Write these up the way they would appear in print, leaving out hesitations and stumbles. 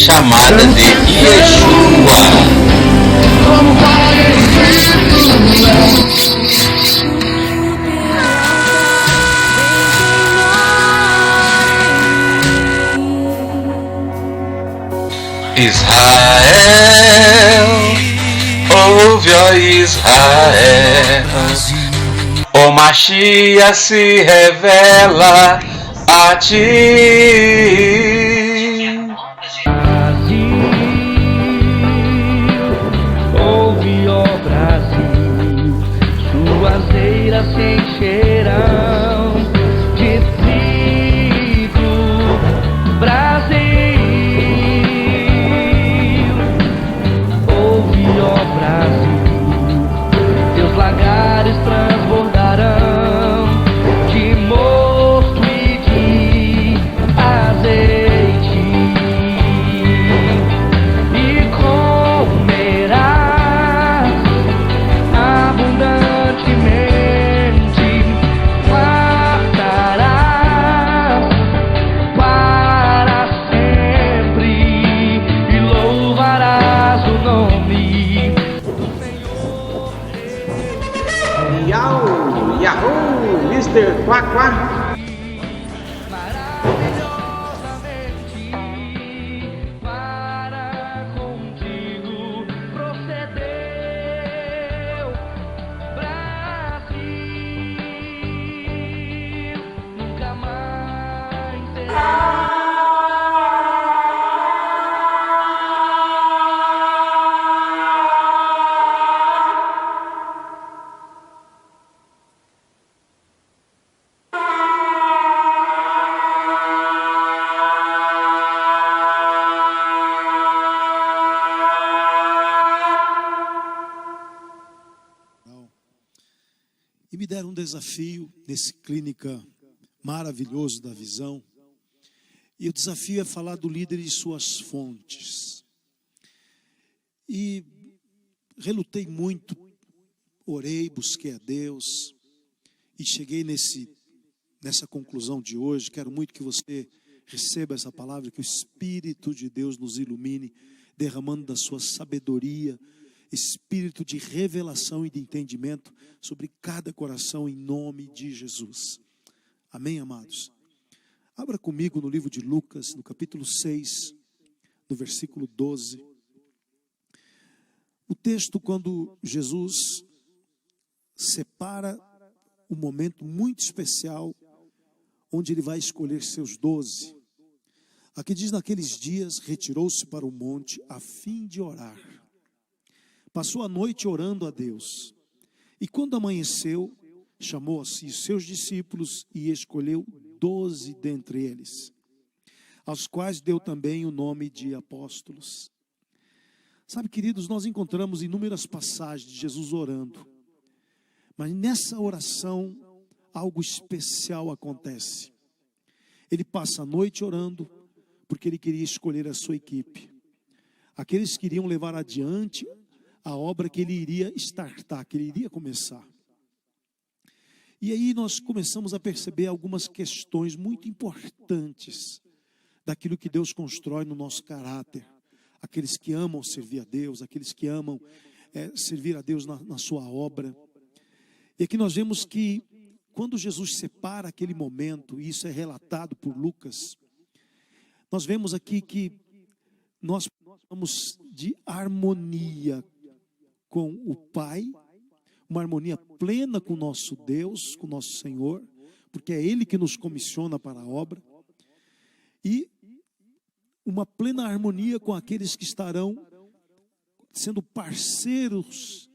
chamada de Yeshua. Israel, ouve, ó Israel, o Mashiach se revela a ti. Ouve, ó Brasil, suas eiras se encherão de trigo. Brasil, ouve, ó Brasil, teus lagares transbordarão de mosto e de azeite, e comerás abundantemente, fartarás para sempre e louvarás o nome do Senhor. Yau, Yahoo, Mr. Quack Quack. Maravilhosamente para contigo procedeu. Brasil nunca mais será. E me deram um desafio nesse clínica maravilhoso da visão. E o desafio é falar do líder e suas fontes. E relutei muito, orei, busquei a Deus e cheguei nessa conclusão de hoje. Quero muito que você receba essa palavra, que o Espírito de Deus nos ilumine, derramando da sua sabedoria, espírito de revelação e de entendimento sobre cada coração, em nome de Jesus. Amém, amados? Abra comigo no livro de Lucas, no capítulo 6, no versículo 12. O texto, quando Jesus separa um momento muito especial, onde ele vai escolher seus 12. Aqui diz: naqueles dias retirou-se para o monte a fim de orar. Passou a noite orando a Deus. E quando amanheceu, chamou a si seus discípulos e escolheu 12 dentre eles, aos quais deu também o nome de apóstolos. Sabe, queridos, nós encontramos inúmeras passagens de Jesus orando. Mas nessa oração, algo especial acontece. Ele passa a noite orando, porque ele queria escolher a sua equipe. Aqueles que iriam levar adiante a obra que ele iria startar, que ele iria começar. E aí nós começamos a perceber algumas questões muito importantes daquilo que Deus constrói no nosso caráter. Aqueles que amam servir a Deus, aqueles que amam servir a Deus na sua obra. E aqui nós vemos que quando Jesus separa aquele momento, e isso é relatado por Lucas, nós vemos aqui que nós precisamos de harmonia com o Pai, uma harmonia plena com o nosso Deus, com o nosso Senhor, porque é Ele que nos comissiona para a obra, e uma plena harmonia com aqueles que estarão sendo parceiros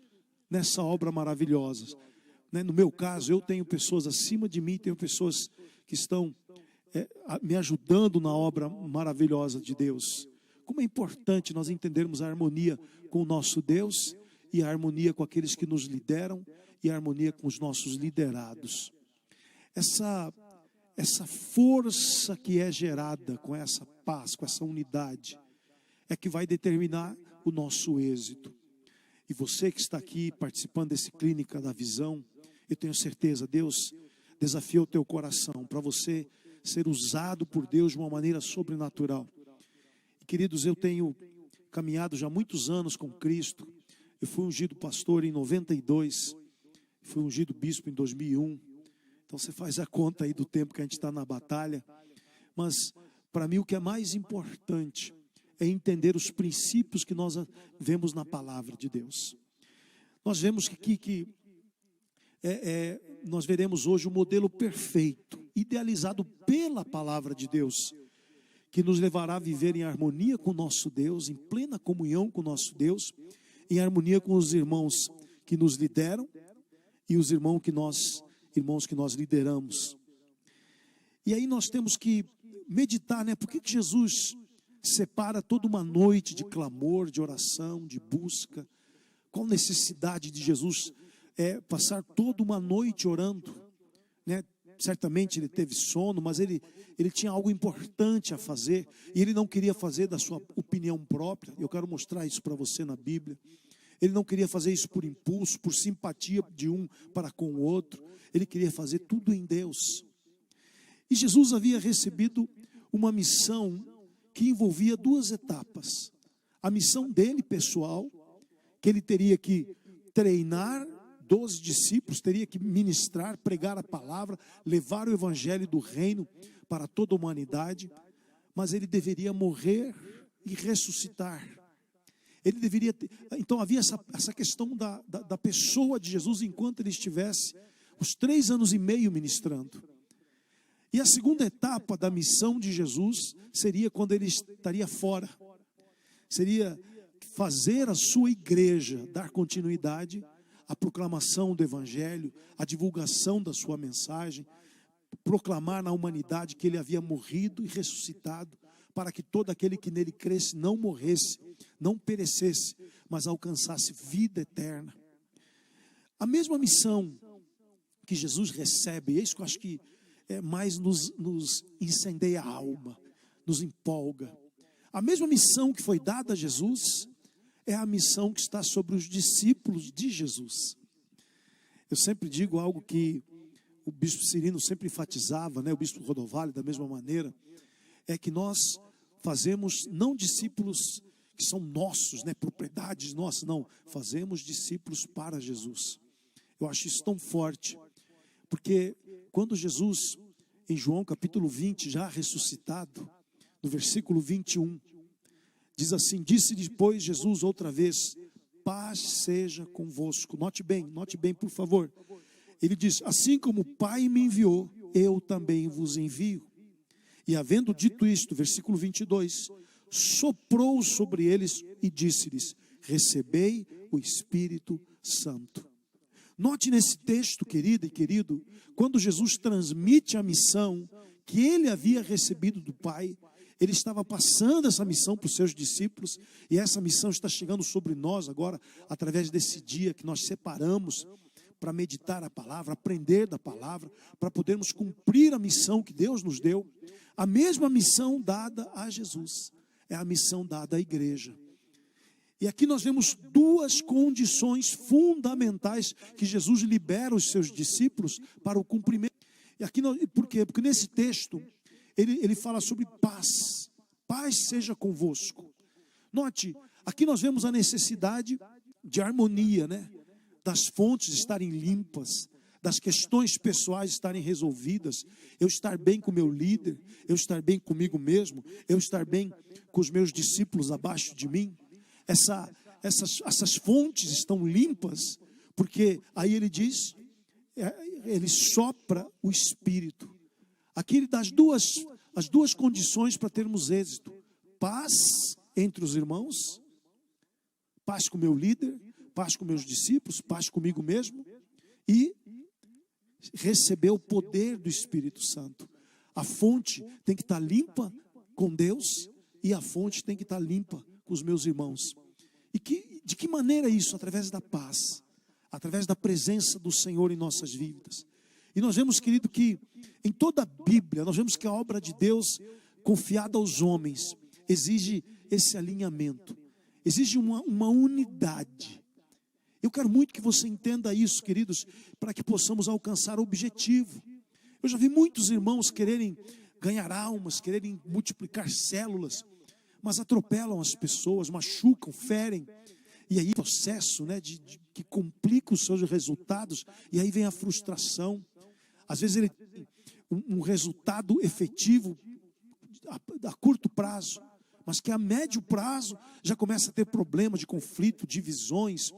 nessa obra maravilhosa. No meu caso, eu tenho pessoas acima de mim, tenho pessoas que estão me ajudando na obra maravilhosa de Deus. Como é importante nós entendermos a harmonia com o nosso Deus, e a harmonia com aqueles que nos lideram, e a harmonia com os nossos liderados. Essa força que é gerada com essa paz, com essa unidade, é que vai determinar o nosso êxito. E você que está aqui participando desse Clínica da Visão, eu tenho certeza, Deus desafiou o teu coração para você ser usado por Deus de uma maneira sobrenatural. queridos, eu tenho caminhado já há muitos anos com Cristo. Eu fui ungido pastor em 92, fui ungido bispo em 2001. Então você faz a conta aí do tempo que a gente está na batalha. Mas para mim o que é mais importante é entender os princípios que nós vemos na palavra de Deus. Nós vemos que nós veremos hoje o modelo perfeito, idealizado pela palavra de Deus, que nos levará a viver em harmonia com o nosso Deus, em plena comunhão com o nosso Deus, em harmonia com os irmãos que nos lideram e os irmãos que nós lideramos. E aí nós temos que meditar, né? Por que Jesus separa toda uma noite de clamor, de oração, de busca? Qual necessidade de Jesus passar toda uma noite orando, né? Certamente ele teve sono, mas ele tinha algo importante a fazer, e ele não queria fazer da sua opinião própria. Eu quero mostrar isso para você na Bíblia. Ele não queria fazer isso por impulso, por simpatia de um para com o outro. Ele queria fazer tudo em Deus. E Jesus havia recebido uma missão que envolvia duas etapas. A missão dele, pessoal, que ele teria que treinar 12 discípulos, teria que ministrar, pregar a palavra, levar o evangelho do reino para toda a humanidade, mas ele deveria morrer e ressuscitar. Ele deveria ter, então havia essa questão da pessoa de Jesus enquanto ele estivesse os 3 anos e meio ministrando. E a segunda etapa da missão de Jesus seria quando ele estaria fora. Seria fazer a sua igreja dar continuidade à proclamação do evangelho, à divulgação da sua mensagem, proclamar na humanidade que ele havia morrido e ressuscitado, para que todo aquele que nele cresce não morresse, não perecesse, mas alcançasse vida eterna. A mesma missão que Jesus recebe, é isso que eu acho que mais nos incendeia a alma, nos empolga. A mesma missão que foi dada a Jesus é a missão que está sobre os discípulos de Jesus. Eu sempre digo algo que o bispo Cirino sempre enfatizava, né? O bispo Rodovalho da mesma maneira, é que nós fazemos não discípulos que são nossos, né? Propriedades nossas, não. Fazemos discípulos para Jesus. Eu acho isso tão forte, porque quando Jesus, em João capítulo 20, já ressuscitado, no versículo 21, diz assim: disse depois Jesus outra vez, paz seja convosco. Note bem, por favor. Ele diz, assim como o Pai me enviou, eu também vos envio. E havendo dito isto, versículo 22, soprou sobre eles e disse-lhes, recebei o Espírito Santo. Note nesse texto, querida e querido, quando Jesus transmite a missão que ele havia recebido do Pai, ele estava passando essa missão para os seus discípulos, e essa missão está chegando sobre nós agora, através desse dia que nós separamos para meditar a palavra, aprender da palavra, para podermos cumprir a missão que Deus nos deu. A mesma missão dada a Jesus, é a missão dada à igreja. E aqui nós vemos duas condições fundamentais que Jesus libera os seus discípulos para o cumprimento. E aqui, por quê? Porque nesse texto, ele fala sobre paz. Paz seja convosco. Note, aqui nós vemos a necessidade de harmonia, né? Das fontes estarem limpas, das questões pessoais estarem resolvidas, eu estar bem com o meu líder, eu estar bem comigo mesmo, eu estar bem com os meus discípulos abaixo de mim. Essas fontes estão limpas, porque aí ele diz, ele sopra o Espírito. Aqui ele dá as duas condições para termos êxito: paz entre os irmãos, paz com o meu líder, paz com meus discípulos, paz comigo mesmo, e receber o poder do Espírito Santo. A fonte tem que estar limpa com Deus e a fonte tem que estar limpa com os meus irmãos. E de que maneira isso? Através da paz, através da presença do Senhor em nossas vidas. E nós vemos, querido, que em toda a Bíblia, nós vemos que a obra de Deus, confiada aos homens, exige esse alinhamento, exige uma unidade. Eu quero muito que você entenda isso, queridos, para que possamos alcançar o objetivo. Eu já vi muitos irmãos quererem ganhar almas, quererem multiplicar células, mas atropelam as pessoas, machucam, ferem. E aí processo, né, que complica os seus resultados, e aí vem a frustração. Às vezes ele tem um resultado efetivo a curto prazo, mas que a médio prazo já começa a ter problemas de conflito, divisões,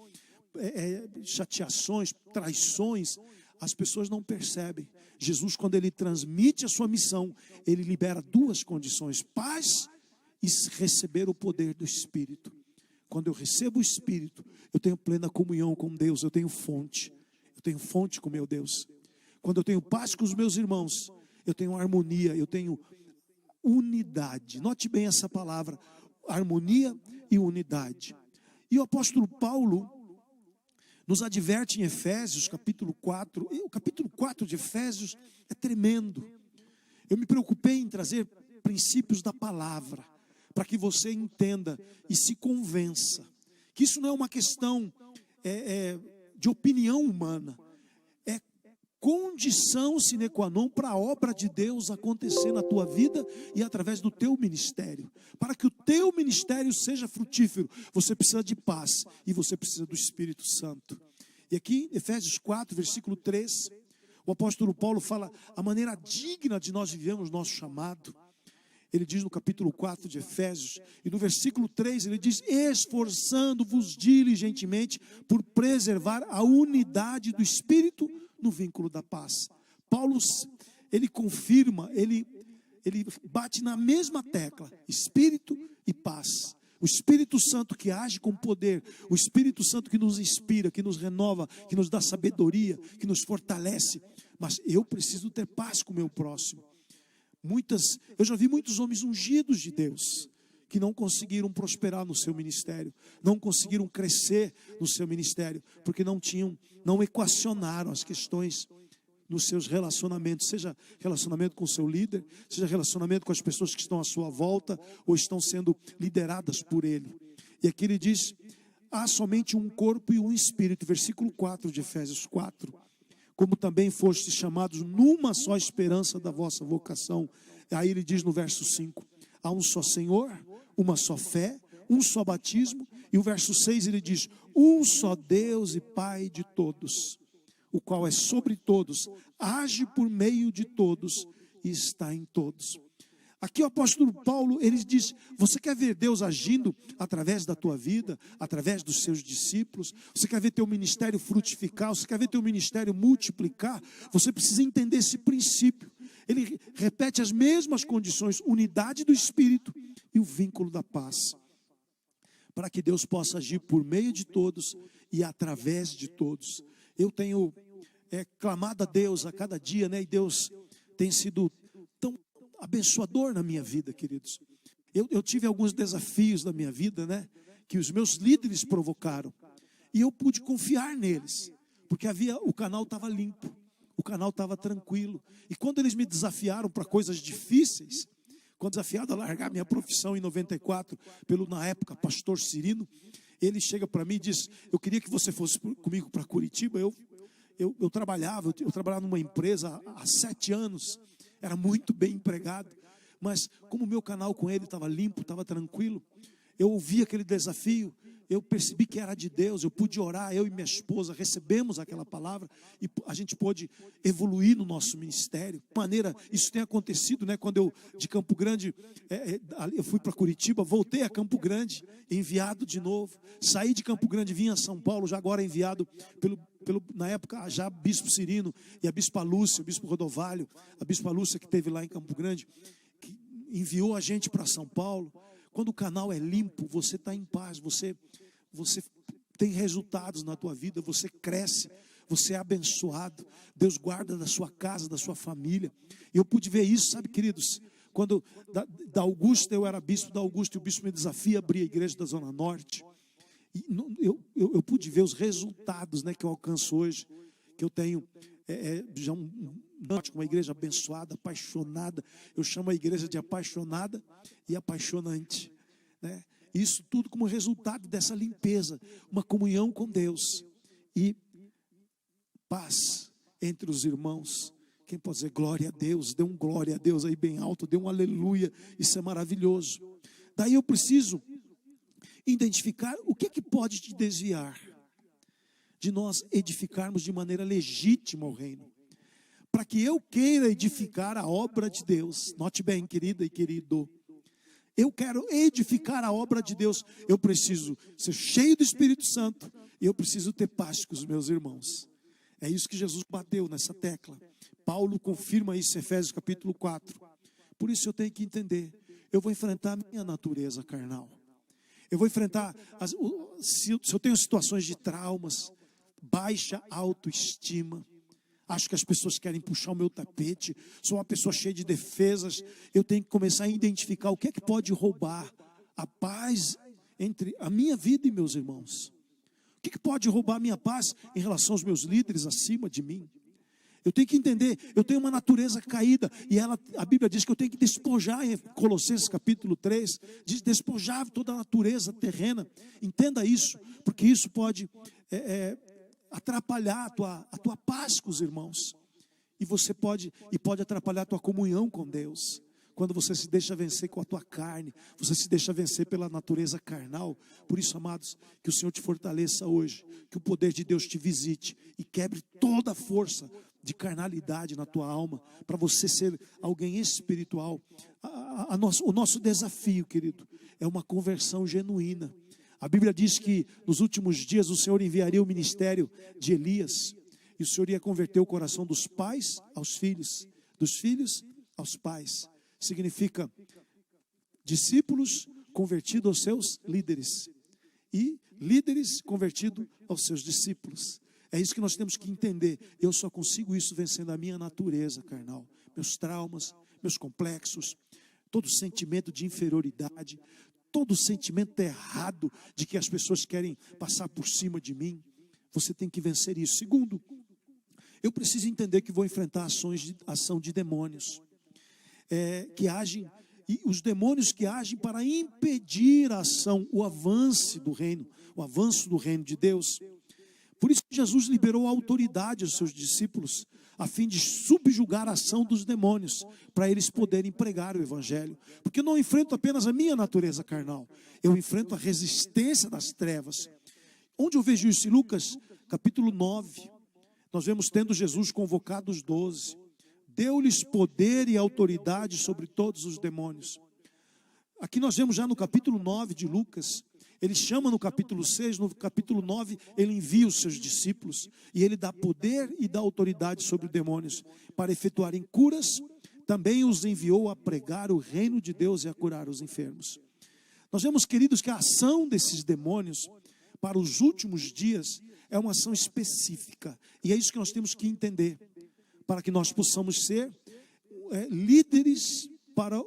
chateações, traições. As pessoas não percebem. Jesus, quando ele transmite a sua missão, ele libera duas condições: paz e receber o poder do Espírito. Quando eu recebo o Espírito, eu tenho plena comunhão com Deus, eu tenho fonte com meu Deus. Quando eu tenho paz com os meus irmãos, eu tenho harmonia, eu tenho unidade. Note bem essa palavra, harmonia e unidade. E o apóstolo Paulo nos adverte em Efésios, capítulo 4. E o capítulo 4 de Efésios é tremendo. Eu me preocupei em trazer princípios da palavra, para que você entenda e se convença que isso não é uma questão de opinião humana, é condição sine qua non para a obra de Deus acontecer na tua vida e através do teu ministério. Para que o teu ministério seja frutífero, você precisa de paz e você precisa do Espírito Santo. E aqui, Efésios 4, versículo 3, o apóstolo Paulo fala a maneira digna de nós vivemos nosso chamado. Ele diz no capítulo 4 de Efésios, e no versículo 3 ele diz: esforçando-vos diligentemente por preservar a unidade do Espírito no vínculo da paz. Paulo, ele confirma, ele bate na mesma tecla, Espírito e paz. O Espírito Santo que age com poder, o Espírito Santo que nos inspira, que nos renova, que nos dá sabedoria, que nos fortalece. Mas eu preciso ter paz com o meu próximo. Eu já vi muitos homens ungidos de Deus que não conseguiram prosperar no seu ministério, não conseguiram crescer no seu ministério, porque não equacionaram as questões nos seus relacionamentos, seja relacionamento com o seu líder, seja relacionamento com as pessoas que estão à sua volta ou estão sendo lideradas por ele. E aqui ele diz: há somente um corpo e um espírito, versículo 4 de Efésios 4. Como também fostes chamados numa só esperança da vossa vocação. Aí ele diz no verso 5, há um só Senhor, uma só fé, um só batismo. E o verso 6 ele diz, um só Deus e Pai de todos, o qual é sobre todos, age por meio de todos e está em todos. Aqui o apóstolo Paulo, ele diz, você quer ver Deus agindo através da tua vida, através dos seus discípulos? Você quer ver teu ministério frutificar? Você quer ver teu ministério multiplicar? Você precisa entender esse princípio. Ele repete as mesmas condições, unidade do Espírito e o vínculo da paz. Para que Deus possa agir por meio de todos e através de todos. Eu tenho clamado a Deus a cada dia, né? E Deus tem sido tão abençoador na minha vida, queridos. Eu tive alguns desafios na minha vida, né? Que os meus líderes provocaram. E eu pude confiar neles. Porque o canal estava limpo. O canal estava tranquilo. E quando eles me desafiaram para coisas difíceis, quando desafiado a largar minha profissão em 94, pelo, na época, pastor Cirino, ele chega para mim e diz, eu queria que você fosse comigo para Curitiba. Eu trabalhava numa empresa há 7 anos, era muito bem empregado, mas como o meu canal com ele estava limpo, estava tranquilo, eu ouvi aquele desafio, eu percebi que era de Deus, eu pude orar, eu e minha esposa recebemos aquela palavra e a gente pôde evoluir no nosso ministério. De maneira, isso tem acontecido, né? Quando eu de Campo Grande, eu fui para Curitiba, voltei a Campo Grande, enviado de novo, saí de Campo Grande, vim a São Paulo, já agora enviado na época já Bispo Cirino e a Bispa Lúcia, o Bispo Rodovalho, a Bispa Lúcia que esteve lá em Campo Grande, que enviou a gente para São Paulo. Quando o canal é limpo, você está em paz, você tem resultados na tua vida, você cresce, você é abençoado, Deus guarda da sua casa, da sua família. E eu pude ver isso, sabe, queridos, quando da Augusta, eu era bispo da Augusta, e o bispo me desafia a abrir a igreja da Zona Norte. E eu pude ver os resultados, né, que eu alcanço hoje, que eu tenho já uma igreja abençoada, apaixonada. Eu chamo a igreja de apaixonada e apaixonante, né? Isso tudo como resultado dessa limpeza, uma comunhão com Deus e paz entre os irmãos. Quem pode dizer glória a Deus? Dê um glória a Deus aí bem alto, dê um aleluia, isso é maravilhoso. Daí eu preciso identificar o que é que pode te desviar de nós edificarmos de maneira legítima o reino. Para que eu queira edificar a obra de Deus, note bem, querida e querido, eu quero edificar a obra de Deus, eu preciso ser cheio do Espírito Santo, e eu preciso ter paz com os meus irmãos. É isso que Jesus bateu nessa tecla. Paulo confirma isso em Efésios capítulo 4. Por isso eu tenho que entender, eu vou enfrentar a minha natureza carnal. Eu vou enfrentar, se eu tenho situações de traumas, baixa autoestima, acho que as pessoas querem puxar o meu tapete, sou uma pessoa cheia de defesas, eu tenho que começar a identificar o que é que pode roubar a paz entre a minha vida e meus irmãos. O que pode roubar a minha paz em relação aos meus líderes acima de mim? Eu tenho que entender, eu tenho uma natureza caída, e a Bíblia diz que eu tenho que despojar, em Colossenses capítulo 3, diz despojar toda a natureza terrena. Entenda isso, porque isso pode atrapalhar a tua paz com os irmãos, e pode atrapalhar a tua comunhão com Deus. Quando você se deixa vencer com a tua carne, você se deixa vencer pela natureza carnal. Por isso, amados, que o Senhor te fortaleça hoje, que o poder de Deus te visite e quebre toda a força de carnalidade na tua alma, para você ser alguém espiritual. O nosso desafio, querido, é uma conversão genuína. A Bíblia diz que nos últimos dias o Senhor enviaria o ministério de Elias, e o Senhor ia converter o coração dos pais aos filhos, dos filhos aos pais. Significa discípulos convertidos aos seus líderes, e líderes convertidos aos seus discípulos. É isso que nós temos que entender. Eu só consigo isso vencendo a minha natureza carnal, meus traumas, meus complexos, todo sentimento de inferioridade, todo sentimento errado de que as pessoas querem passar por cima de mim. Você tem que vencer isso. Segundo, eu preciso entender que vou enfrentar ação de demônios que agem, e os demônios que agem para impedir a ação, o avanço do reino de Deus. Por isso que Jesus liberou a autoridade aos seus discípulos, a fim de subjugar a ação dos demônios, para eles poderem pregar o Evangelho. Porque eu não enfrento apenas a minha natureza carnal, eu enfrento a resistência das trevas. Onde eu vejo isso? Em Lucas capítulo 9, nós vemos tendo Jesus convocado os 12, deu-lhes poder e autoridade sobre todos os demônios. Aqui nós vemos já no capítulo 9 de Lucas, ele chama no capítulo 6, no capítulo 9, ele envia os seus discípulos, e ele dá poder e dá autoridade sobre os demônios, para efetuarem curas. Também os enviou a pregar o reino de Deus e a curar os enfermos. Nós vemos, queridos, que a ação desses demônios, para os últimos dias, é uma ação específica, e é isso que nós temos que entender, para que nós possamos ser líderes para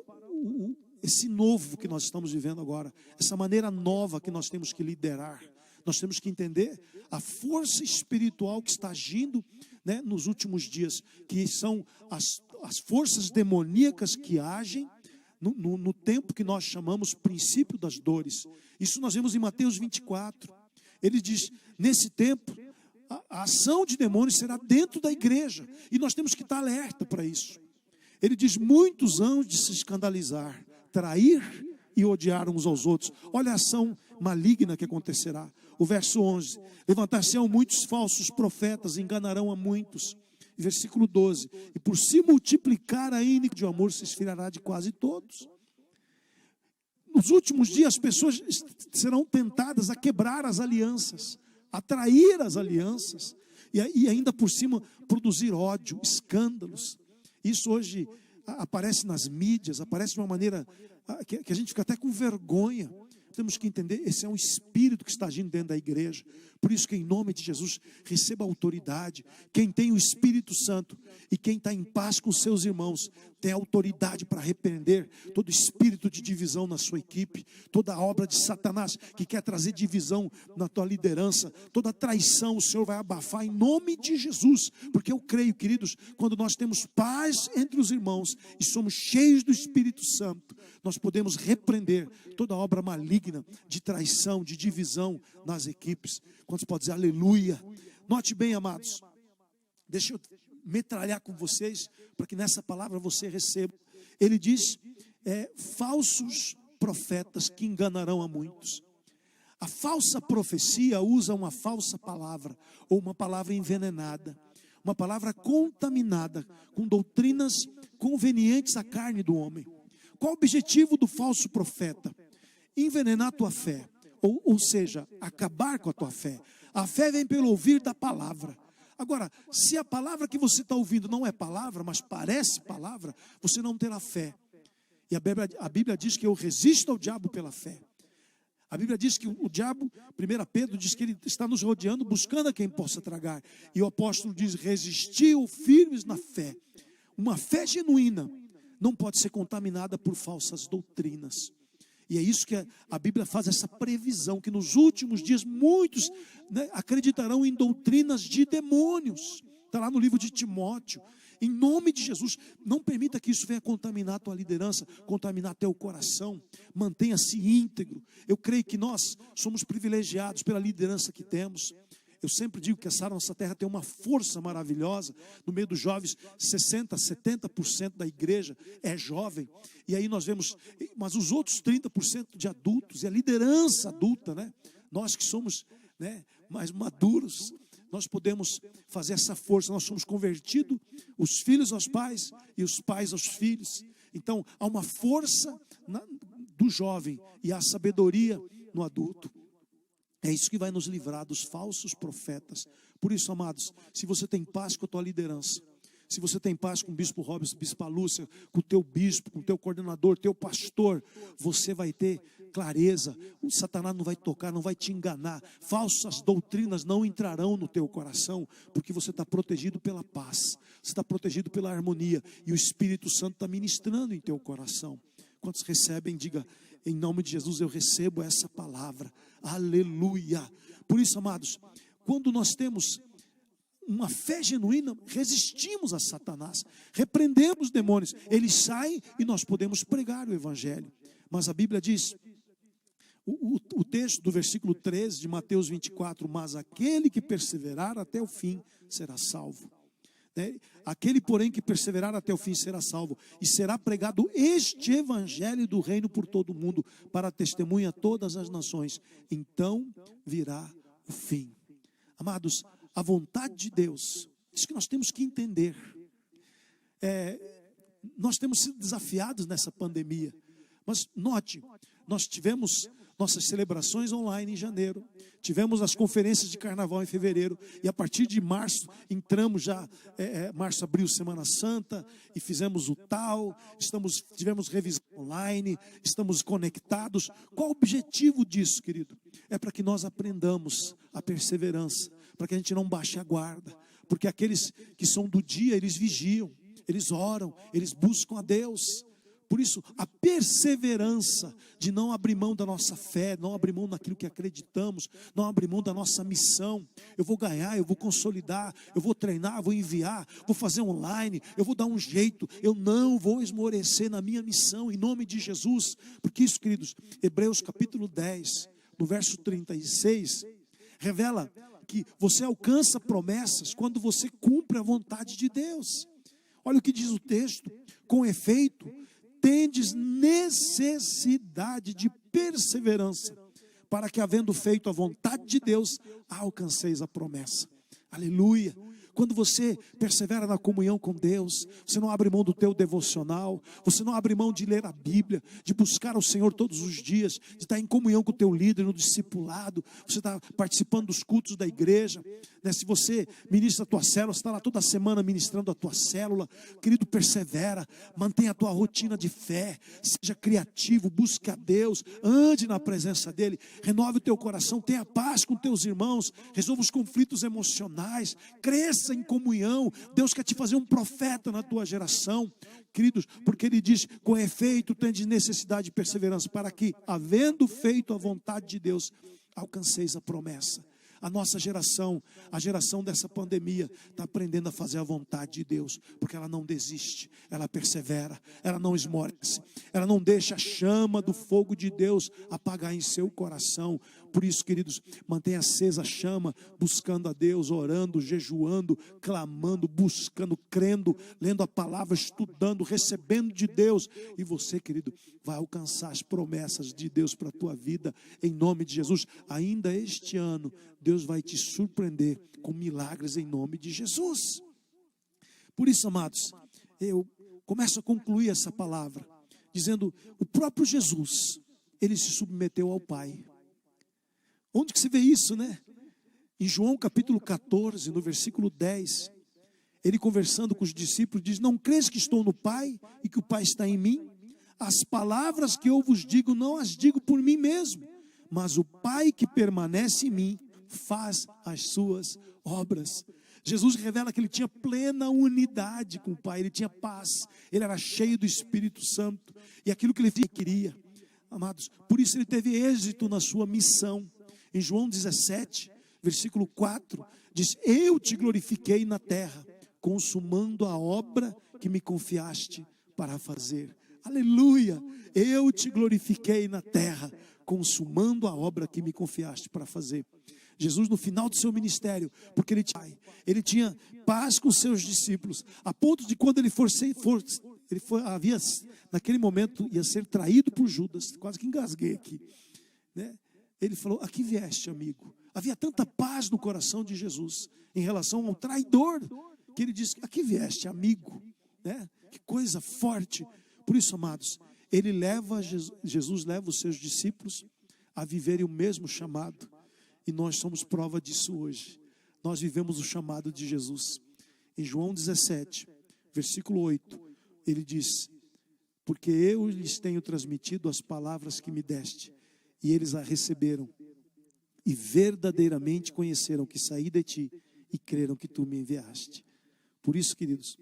esse novo que nós estamos vivendo agora, essa maneira nova que nós temos que liderar. Nós temos que entender a força espiritual que está agindo, né, nos últimos dias, que são as forças demoníacas que agem no tempo que nós chamamos princípio das dores. Isso nós vemos em Mateus 24. Ele diz, nesse tempo, a ação de demônios será dentro da igreja, e nós temos que estar alerta para isso. Ele diz, muitos hão de se escandalizar, trair e odiar uns aos outros. Olha a ação maligna que acontecerá. O verso 11, levantar-se-ão muitos falsos profetas, enganarão a muitos. Versículo 12, e por se multiplicar a iniquidade, de amor se esfriará de quase todos. Nos últimos dias as pessoas serão tentadas a quebrar as alianças, a trair as alianças, e ainda por cima produzir ódio, escândalos. Isso hoje aparece nas mídias, aparece de uma maneira que a gente fica até com vergonha. Temos que entender, esse é um espírito que está agindo dentro da igreja. Por isso que em nome de Jesus, receba autoridade. Quem tem o Espírito Santo e quem está em paz com seus irmãos, tem autoridade para repreender todo espírito de divisão na sua equipe, toda obra de Satanás que quer trazer divisão na tua liderança, toda traição o Senhor vai abafar em nome de Jesus. Porque eu creio, queridos, quando nós temos paz entre os irmãos e somos cheios do Espírito Santo, nós podemos repreender toda obra maligna de traição, de divisão nas equipes. Quantos podem dizer aleluia? Note bem, amados, deixa eu metralhar com vocês, para que nessa palavra você receba. Ele diz, falsos profetas que enganarão a muitos. A falsa profecia usa uma falsa palavra, ou uma palavra envenenada, uma palavra contaminada, com doutrinas convenientes à carne do homem. Qual o objetivo do falso profeta? Envenenar a tua fé, ou seja, acabar com a tua fé. A fé vem pelo ouvir da palavra. Agora, se a palavra que você está ouvindo não é palavra, mas parece palavra, você não terá fé. E a Bíblia diz que eu resisto ao diabo pela fé. A Bíblia diz que o diabo, 1 Pedro diz que ele está nos rodeando, buscando a quem possa tragar. E o apóstolo diz, resistiu firmes na fé. Uma fé genuína não pode ser contaminada por falsas doutrinas. E é isso que a Bíblia faz, essa previsão, que nos últimos dias muitos, né, acreditarão em doutrinas de demônios. Está lá no livro de Timóteo. Em nome de Jesus, não permita que isso venha contaminar a tua liderança, contaminar teu coração. Mantenha-se íntegro. Eu creio que nós somos privilegiados pela liderança que temos. Eu sempre digo que essa nossa terra tem uma força maravilhosa. No meio dos jovens, 60%, 70% da igreja é jovem. E aí nós vemos, mas os outros 30% de adultos, e a liderança adulta, né? Nós que somos, né, mais maduros, nós podemos fazer essa força. Nós somos convertidos, os filhos aos pais e os pais aos filhos. Então, há uma força do jovem e há sabedoria no adulto. É isso que vai nos livrar dos falsos profetas. Por isso, amados, se você tem paz com a tua liderança, se você tem paz com o bispo Robson, bispa Lúcia, com o teu bispo, com o teu coordenador, teu pastor, você vai ter clareza. O Satanás não vai tocar, não vai te enganar. Falsas doutrinas não entrarão no teu coração, porque você está protegido pela paz, você está protegido pela harmonia, e o Espírito Santo está ministrando em teu coração. Quantos recebem, diga, em nome de Jesus eu recebo essa palavra. Aleluia. Por isso, amados, quando nós temos uma fé genuína, resistimos a Satanás, repreendemos demônios, eles saem e nós podemos pregar o Evangelho. Mas a Bíblia diz, o texto do versículo 13 de Mateus 24, mas aquele que perseverar até o fim será salvo. Aquele, porém, que perseverar até o fim será salvo, e será pregado este Evangelho do reino por todo o mundo, para testemunha a todas as nações. Então virá o fim. Amados, a vontade de Deus, isso que nós temos que entender. Nós temos sido desafiados nessa pandemia, mas note, nós tivemos nossas celebrações online em janeiro, tivemos as conferências de carnaval em fevereiro, e a partir de março, entramos já, março, abril, Semana Santa, e fizemos o tal, tivemos revisão online, estamos conectados. Qual o objetivo disso, querido? É para que nós aprendamos a perseverança, para que a gente não baixe a guarda, porque aqueles que são do dia, eles vigiam, eles oram, eles buscam a Deus. Por isso, a perseverança de não abrir mão da nossa fé, não abrir mão daquilo que acreditamos, não abrir mão da nossa missão. Eu vou ganhar, eu vou consolidar, eu vou treinar, eu vou enviar, vou fazer online, eu vou dar um jeito, eu não vou esmorecer na minha missão, em nome de Jesus. Porque isso, queridos, Hebreus capítulo 10, no verso 36, revela que você alcança promessas quando você cumpre a vontade de Deus. Olha o que diz o texto: com efeito, tendes necessidade de perseverança, para que, havendo feito a vontade de Deus, alcanceis a promessa. Aleluia. Quando você persevera na comunhão com Deus, você não abre mão do teu devocional, você não abre mão de ler a Bíblia, de buscar o Senhor todos os dias, de estar em comunhão com o teu líder, no discipulado, você está participando dos cultos da igreja, né? Se você ministra a tua célula, você está lá toda semana ministrando a tua célula, querido, persevera, mantenha a tua rotina de fé, seja criativo, busque a Deus, ande na presença dEle, renove o teu coração, tenha paz com teus irmãos, resolva os conflitos emocionais, cresça em comunhão. Deus quer te fazer um profeta na tua geração, queridos, porque Ele diz: com efeito tendes necessidade de perseverança, para que, havendo feito a vontade de Deus, alcanceis a promessa. A nossa geração, a geração dessa pandemia, está aprendendo a fazer a vontade de Deus, porque ela não desiste, ela persevera, ela não esmorece, ela não deixa a chama do fogo de Deus apagar em seu coração. Por isso, queridos, mantenha acesa a chama, buscando a Deus, orando, jejuando, clamando, buscando, crendo, lendo a palavra, estudando, recebendo de Deus. E você, querido, vai alcançar as promessas de Deus para a tua vida, em nome de Jesus. Ainda este ano, Deus vai te surpreender com milagres em nome de Jesus. Por isso, amados, eu começo a concluir essa palavra, dizendo, o próprio Jesus, ele se submeteu ao Pai. Onde que se vê isso, né? Em João capítulo 14, no versículo 10, ele conversando com os discípulos, diz, não crês que estou no Pai e que o Pai está em mim? As palavras que eu vos digo, não as digo por mim mesmo, mas o Pai que permanece em mim, faz as suas obras. Jesus revela que ele tinha plena unidade com o Pai, ele tinha paz, ele era cheio do Espírito Santo, e aquilo que ele queria, amados, por isso ele teve êxito na sua missão. Em João 17, versículo 4, diz, eu te glorifiquei na terra, consumando a obra que me confiaste para fazer. Aleluia! Eu te glorifiquei na terra, consumando a obra que me confiaste para fazer. Jesus, no final do seu ministério, porque ele tinha paz com seus discípulos, a ponto de quando naquele momento, ia ser traído por Judas, quase que engasguei aqui, né? Ele falou, a que vieste, amigo? Havia tanta paz no coração de Jesus, em relação ao traidor, que ele disse, a que vieste, amigo? Né? Que coisa forte. Por isso, amados, Jesus leva os seus discípulos a viverem o mesmo chamado, e nós somos prova disso hoje. Nós vivemos o chamado de Jesus. Em João 17, versículo 8, ele diz, porque eu lhes tenho transmitido as palavras que me deste, e eles a receberam, e verdadeiramente conheceram que saí de ti, e creram que tu me enviaste. Por isso, queridos,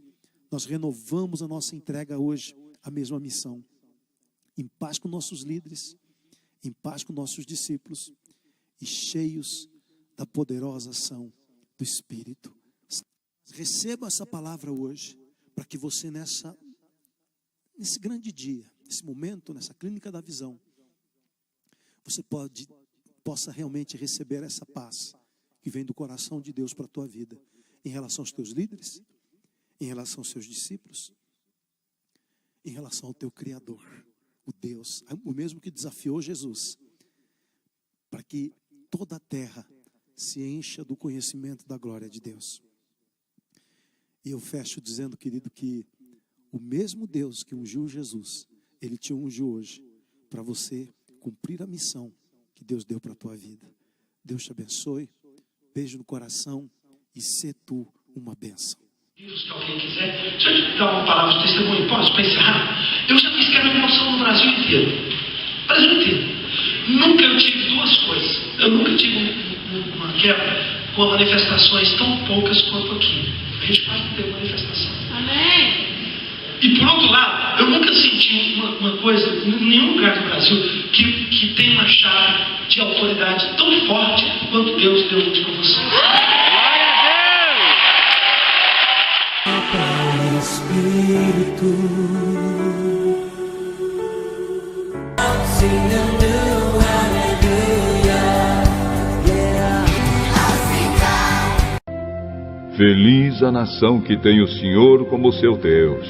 nós renovamos a nossa entrega hoje, a mesma missão, em paz com nossos líderes, em paz com nossos discípulos, e cheios da poderosa ação do Espírito. Receba essa palavra hoje, para que você nesse grande dia, nesse momento, nessa clínica da visão, você possa realmente receber essa paz que vem do coração de Deus para a tua vida, em relação aos teus líderes, em relação aos seus discípulos, em relação ao teu Criador, o Deus, o mesmo que desafiou Jesus, para que toda a terra se encha do conhecimento da glória de Deus. E eu fecho dizendo, querido, que o mesmo Deus que ungiu Jesus, ele te unge hoje, para você cumprir a missão que Deus deu para a tua vida. Deus te abençoe, beijo no coração e sê tu uma bênção. Se alguém quiser, deixa eu te dar uma palavra de testemunho, posso, para encerrar? Eu já fiz quebra-emoção no Brasil inteiro. Brasil inteiro. Nunca eu tive duas coisas. Eu nunca tive uma quebra com manifestações tão poucas quanto aqui. A gente quase não teve manifestação. Amém! E por outro lado, eu nunca senti uma coisa, em nenhum lugar do Brasil, que tem uma chave de autoridade tão forte quanto Deus deu hoje para você. Espírito, Feliz a nação que tem o Senhor como seu Deus.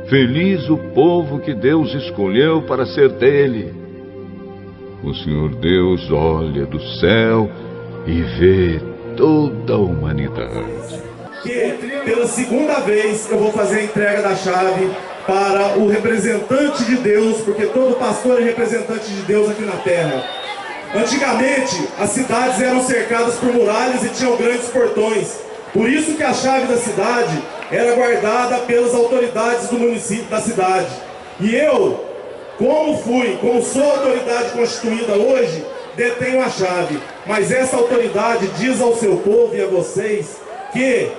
Feliz o povo que Deus escolheu para ser dele. O Senhor Deus olha do céu e vê toda a humanidade. Que pela segunda vez eu vou fazer a entrega da chave para o representante de Deus, porque todo pastor é representante de Deus aqui na terra. Antigamente, as cidades eram cercadas por muralhas e tinham grandes portões. Por isso que a chave da cidade era guardada pelas autoridades do município, da cidade. E eu, como sou autoridade constituída hoje, detenho a chave. Mas essa autoridade diz ao seu povo e a vocês que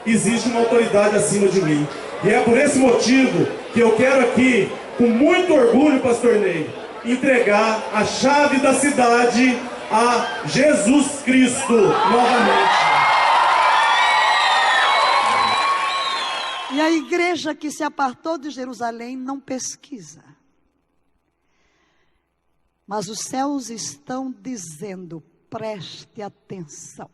existe uma autoridade acima de mim. E é por esse motivo que eu quero aqui, com muito orgulho, pastor Ney, entregar a chave da cidade a Jesus Cristo novamente. E a igreja que se apartou de Jerusalém não pesquisa. Mas os céus estão dizendo, preste atenção.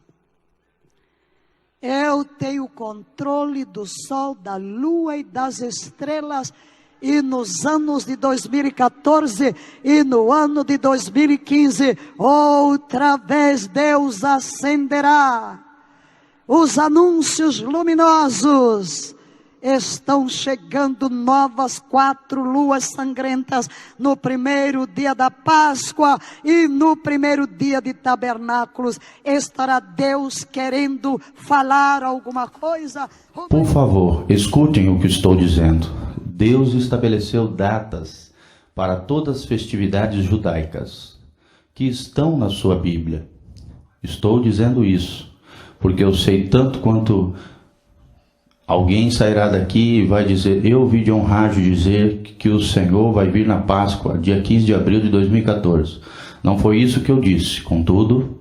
Eu tenho controle do sol, da lua e das estrelas. E nos anos de 2014 e no ano de 2015, outra vez Deus acenderá. Os anúncios luminosos. Estão chegando novas 4 luas sangrentas no primeiro dia da Páscoa e no primeiro dia de Tabernáculos. Estará Deus querendo falar alguma coisa? Por favor, escutem o que estou dizendo. Deus estabeleceu datas para todas as festividades judaicas que estão na sua Bíblia. Estou dizendo isso porque eu sei tanto quanto alguém sairá daqui e vai dizer, eu ouvi John Hajo dizer que o Senhor vai vir na Páscoa, dia 15 de abril de 2014. Não foi isso que eu disse. Contudo,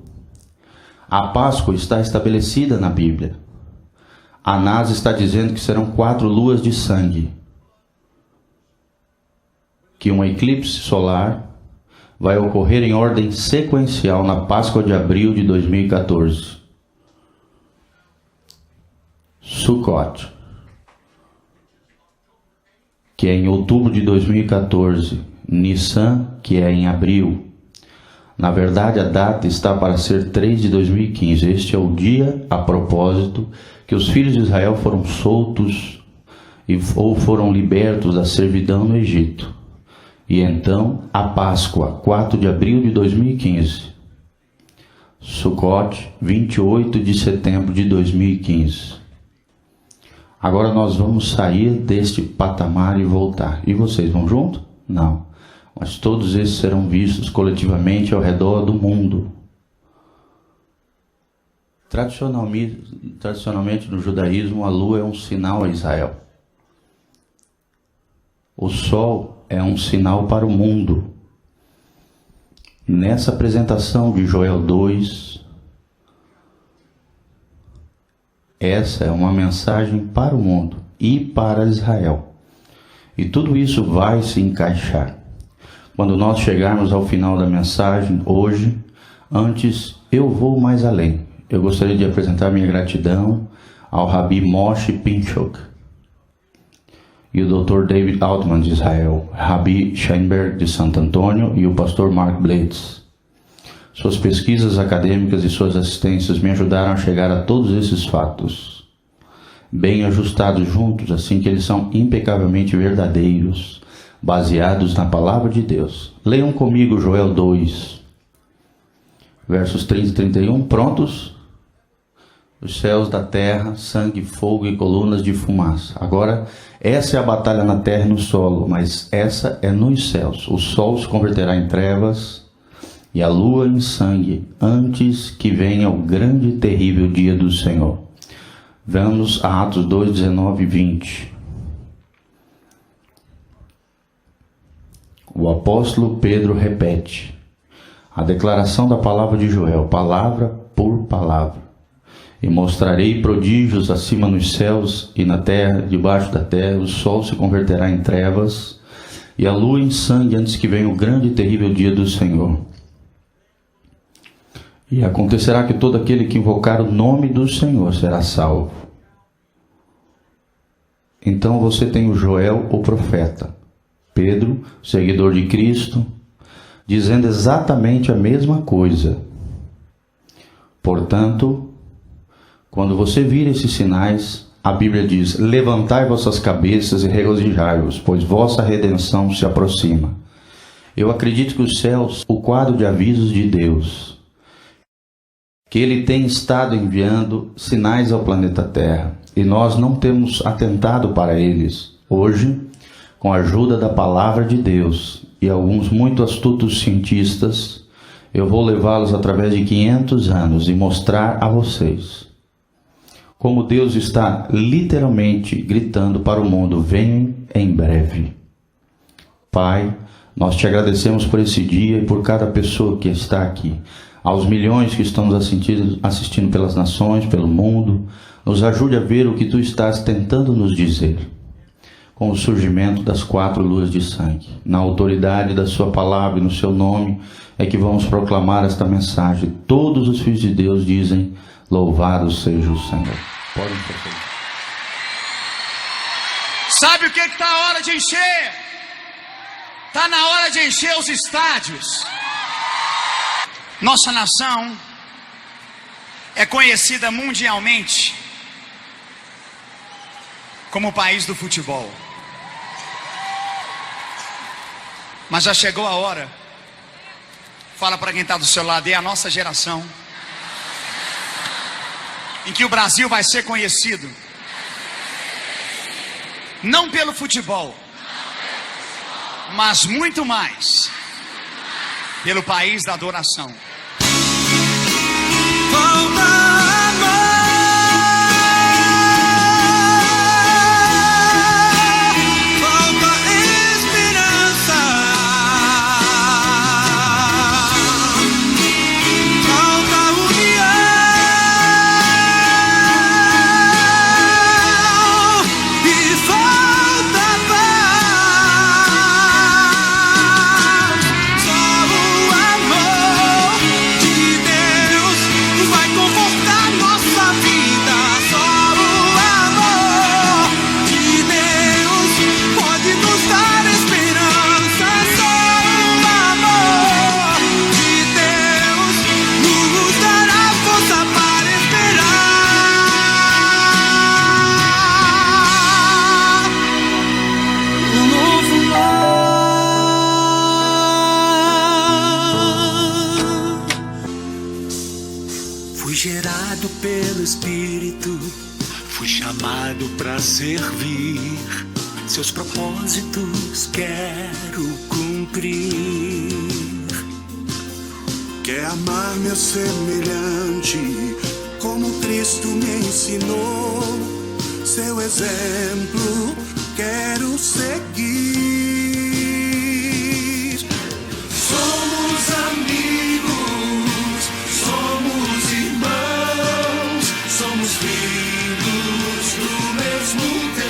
a Páscoa está estabelecida na Bíblia. A NASA está dizendo que serão 4 luas de sangue. Que um eclipse solar vai ocorrer em ordem sequencial na Páscoa de abril de 2014. Sukkot, que é em outubro de 2014, Nissan, que é em abril. Na verdade, a data está para ser 3 de 2015. Este é o dia, a propósito, que os filhos de Israel foram soltos ou foram libertos da servidão no Egito. E então, a Páscoa, 4 de abril de 2015. Sukkot, 28 de setembro de 2015. Agora nós vamos sair deste patamar e voltar. E vocês vão junto? Não. Mas todos esses serão vistos coletivamente ao redor do mundo. Tradicionalmente no judaísmo, a lua é um sinal a Israel. O sol é um sinal para o mundo. Nessa apresentação de Joel 2, essa é uma mensagem para o mundo e para Israel. E tudo isso vai se encaixar. Quando nós chegarmos ao final da mensagem hoje, antes eu vou mais além. Eu gostaria de apresentar minha gratidão ao Rabi Moshe Pinchok e o Dr. David Altman de Israel, Rabi Scheinberg de Santo Antônio e o pastor Mark Blades. Suas pesquisas acadêmicas e suas assistências me ajudaram a chegar a todos esses fatos, bem ajustados juntos, assim que eles são impecavelmente verdadeiros, baseados na palavra de Deus. Leiam comigo Joel 2, versos 30 e 31. Prontos? Os céus da terra, sangue, fogo e colunas de fumaça. Agora, essa é a batalha na terra e no solo, mas essa é nos céus. O sol se converterá em trevas e a lua em sangue, antes que venha o grande e terrível dia do Senhor. Vamos a Atos 2, 19 e 20. O apóstolo Pedro repete a declaração da palavra de Joel, palavra por palavra. E mostrarei prodígios acima nos céus e na terra, debaixo da terra. O sol se converterá em trevas e a lua em sangue, antes que venha o grande e terrível dia do Senhor. E acontecerá que todo aquele que invocar o nome do Senhor será salvo. Então você tem o Joel, o profeta, Pedro, seguidor de Cristo, dizendo exatamente a mesma coisa. Portanto, quando você vir esses sinais, a Bíblia diz, levantai vossas cabeças e regozijai-vos, pois vossa redenção se aproxima. Eu acredito que os céus, o quadro de avisos de Deus, que Ele tem estado enviando sinais ao planeta Terra, e nós não temos atentado para eles. Hoje, com a ajuda da palavra de Deus e alguns muito astutos cientistas, eu vou levá-los através de 500 anos e mostrar a vocês como Deus está literalmente gritando para o mundo, venham em breve. Pai, nós te agradecemos por esse dia e por cada pessoa que está aqui. aos milhões que estão nos assistindo pelas nações, pelo mundo. Nos ajude a ver o que Tu estás tentando nos dizer. Com o surgimento das 4 luas de sangue, na autoridade da Sua palavra e no Seu nome, é que vamos proclamar esta mensagem. Todos os filhos de Deus dizem: louvado seja o Senhor. Podem prosseguir. Sabe o que está a hora de encher? Está na hora de encher os estádios. Nossa nação é conhecida mundialmente como o país do futebol. Mas já chegou a hora. Fala para quem está do seu lado, é a nossa geração em que o Brasil vai ser conhecido não pelo futebol, mas muito mais pelo país da adoração. Pelo Espírito, fui chamado para servir. Seus propósitos quero cumprir. Quer amar meu semelhante, como Cristo me ensinou. Seu exemplo quero seguir. Somos amigos, somos irmãos, somos filhos do mesmo Deus.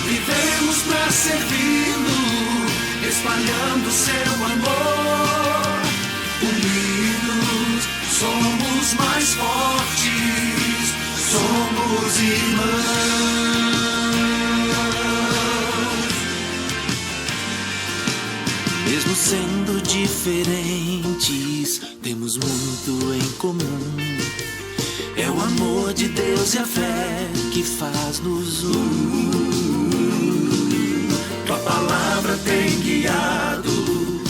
Vivemos para servi-lo, espalhando seu amor. Unidos somos mais fortes, somos irmãos. Mesmo sendo diferentes, temos muito em comum. É o amor de Deus e a fé que faz-nos Tua palavra tem guiado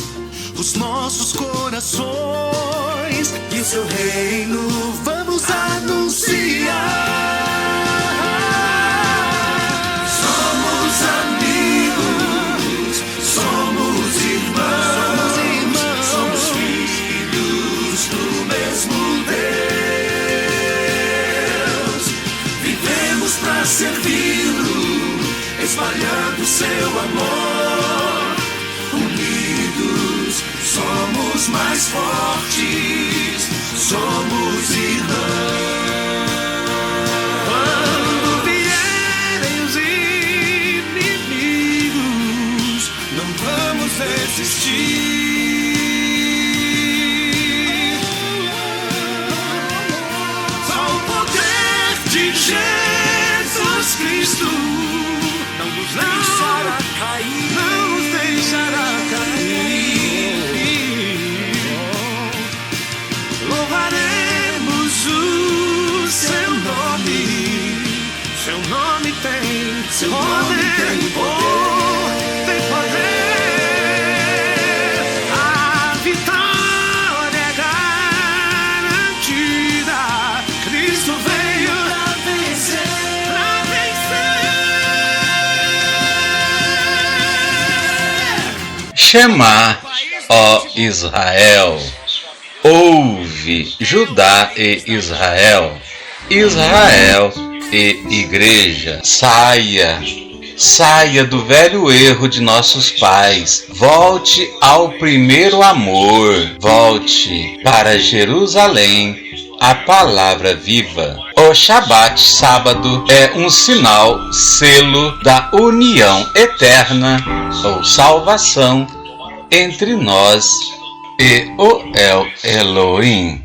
os nossos corações, e o Seu reino vamos anunciar. Somos amigos, somos irmãos, somos filhos do mesmo Deus. Vivemos para servi-lo, espalhando seu amor. Unidos somos mais fortes, somos irmãos. Quando vierem os inimigos, não vamos resistir. Só o poder de Jesus Cristo não nos deixará cair, não nos deixará cair. Louvaremos o seu nome tem poder, tem poder. A vitória é garantida. Cristo veio para vencer, para vencer. Shema, ó Israel, ouve, Judá e Israel, Israel e igreja, saia, Saia do velho erro de nossos pais. Volte ao primeiro amor. Volte para Jerusalém, a palavra viva. O Shabat, sábado, é um sinal, selo da união eterna ou salvação entre nós e o El Elohim.